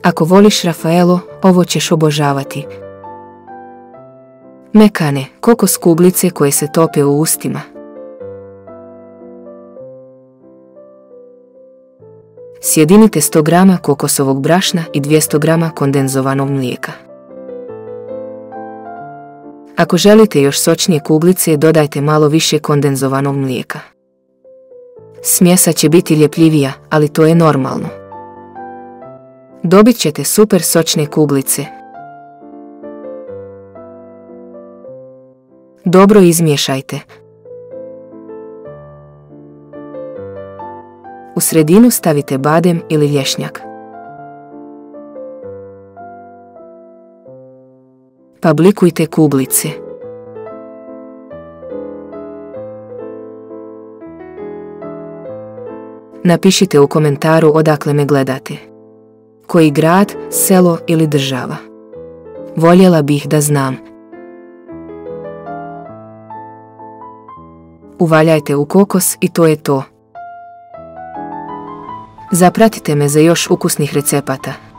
Ako voliš Rafaelo, ovo ćeš obožavati. Mekane, kokos kuglice koje se tope u ustima. Sjedinite 100 g kokosovog brašna i 200 g kondenzovanog mlijeka. Ako želite još sočnije kuglice, dodajte malo više kondenzovanog mlijeka. Smjesa će biti ljepljivija, ali to je normalno. Dobit ćete super sočne kuglice. Dobro izmiješajte. U sredinu stavite badem ili lješnjak. Publikujte kuglice. Napišite u komentaru odakle me gledate. Koji grad, selo ili država. Voljela bih da znam. Uvaljajte u kokos i to je to. Zapratite me za još ukusnih recepata.